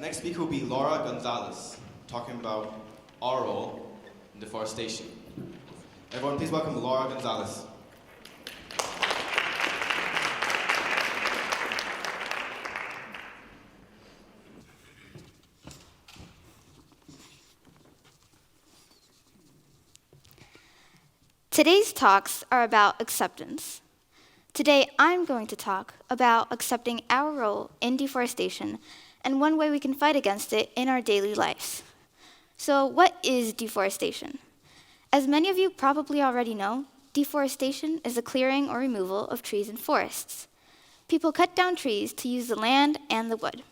next speaker will be Laura Gonzalez, talking about our role in deforestation. Everyone, please welcome Laura Gonzalez. Today's talks are about acceptance. Today, I'm going to talk about accepting our role in deforestation and one way we can fight against it in our daily lives. So, what is deforestation? As many of you probably already know, deforestation is the clearing or removal of trees and forests. People cut down trees to use the land and the wood.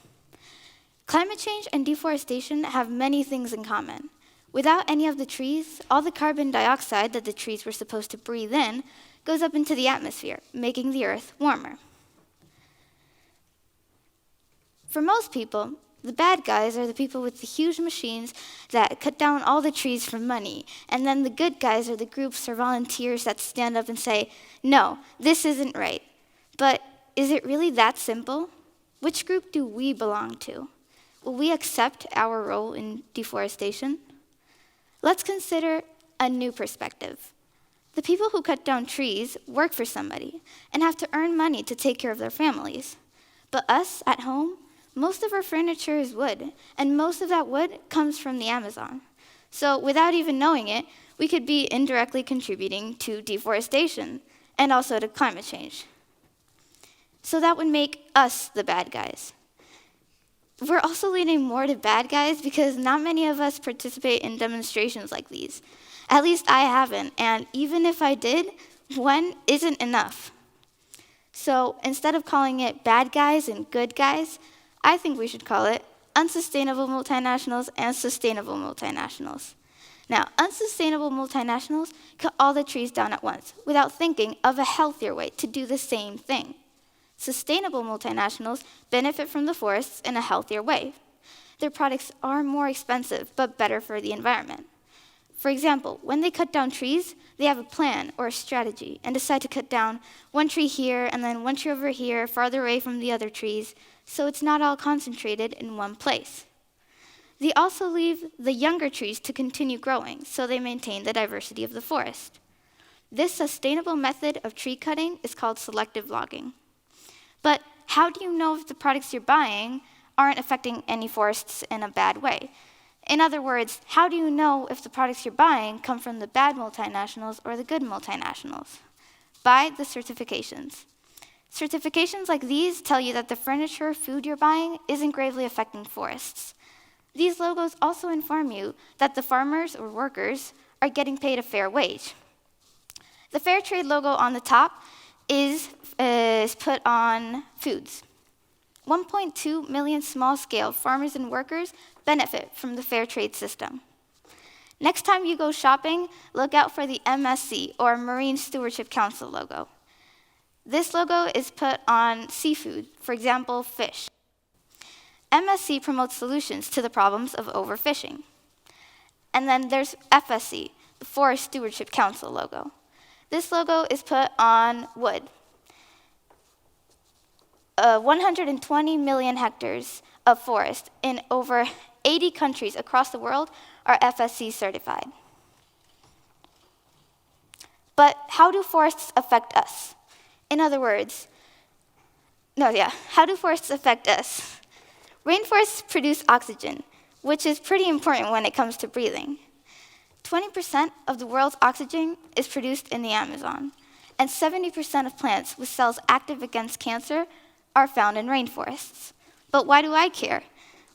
Climate change and deforestation have many things in common. Without any of the trees, all the carbon dioxide that the trees were supposed to breathe in goes up into the atmosphere, making the earth warmer. For most people, the bad guys are the people with the huge machines that cut down all the trees for money, and then the good guys are the groups or volunteers that stand up and say, no, this isn't right. But is it really that simple? Which group do we belong to? Will we accept our role in deforestation? Let's consider a new perspective. The people who cut down trees work for somebody and have to earn money to take care of their families. But us at home, most of our furniture is wood, and most of that wood comes from the Amazon. So without even knowing it, we could be indirectly contributing to deforestation and also to climate change. So that would make us the bad guys. We're also leaning more to bad guys because not many of us participate in demonstrations like these. At least I haven't, and even if I did, one isn't enough. So instead of calling it bad guys and good guys, I think we should call it unsustainable multinationals and sustainable multinationals. Now, unsustainable multinationals cut all the trees down at once without thinking of a healthier way to do the same thing. Sustainable multinationals benefit from the forests in a healthier way. Their products are more expensive, but better for the environment. For example, when they cut down trees, they have a plan or a strategy and decide to cut down one tree here and then one tree over here, farther away from the other trees, so it's not all concentrated in one place. They also leave the younger trees to continue growing, so they maintain the diversity of the forest. This sustainable method of tree cutting is called selective logging. But how do you know if the products you're buying aren't affecting any forests in a bad way? In other words, how do you know if the products you're buying come from the bad multinationals or the good multinationals? By the certifications. Certifications like these tell you that the furniture or food you're buying isn't gravely affecting forests. These logos also inform you that the farmers or workers are getting paid a fair wage. The fair trade logo on the top is put on foods. 1.2 million small-scale farmers and workers benefit from the fair trade system. Next time you go shopping, look out for the MSC, or Marine Stewardship Council logo. This logo is put on seafood, for example, fish. MSC promotes solutions to the problems of overfishing. And then there's FSC, the Forest Stewardship Council logo. This logo is put on wood. 120 million hectares of forest in over 80 countries across the world are FSC certified. But how do forests affect us? In other words, how do forests affect us? Rainforests produce oxygen, which is pretty important when it comes to breathing. 20% of the world's oxygen is produced in the Amazon, and 70% of plants with cells active against cancer are found in rainforests. But why do I care?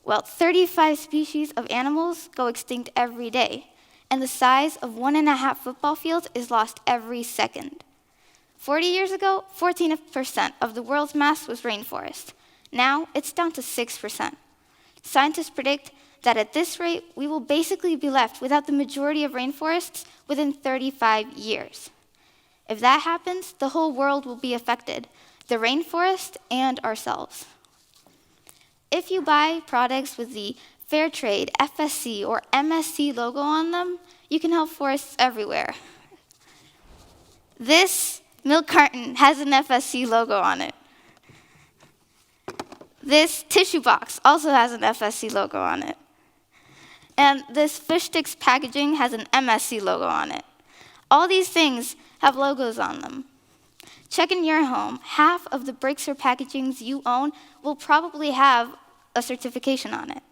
Well, 35 species of animals go extinct every day, and the size of 1.5 football fields is lost every second. 40 years ago, 14% of the world's mass was rainforest. Now, it's down to 6%. Scientists predict that at this rate, we will basically be left without the majority of rainforests within 35 years. If that happens, the whole world will be affected, the rainforest and ourselves. If you buy products with the Fair Trade, FSC, or MSC logo on them, you can help forests everywhere. This milk carton has an FSC logo on it. This tissue box also has an FSC logo on it. And this fish sticks packaging has an MSC logo on it. All these things have logos on them. Check in your home. Half of the bricks or packagings you own will probably have a certification on it.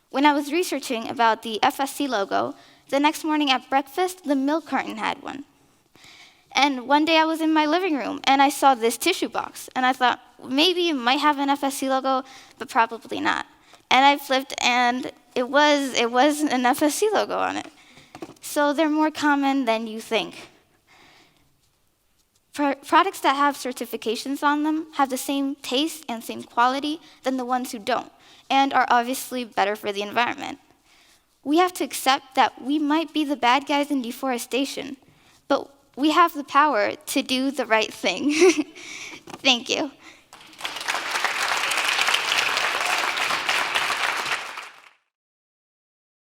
When I was researching about the FSC logo, the next morning at breakfast, the milk carton had one. And one day I was in my living room and I saw this tissue box. And I thought, maybe it might have an FSC logo, but probably not. And I flipped and it was an FSC logo on it. So they're more common than you think. Products that have certifications on them have the same taste and same quality than the ones who don't, and are obviously better for the environment. We have to accept that we might be the bad guys in deforestation, but we have the power to do the right thing. Thank you.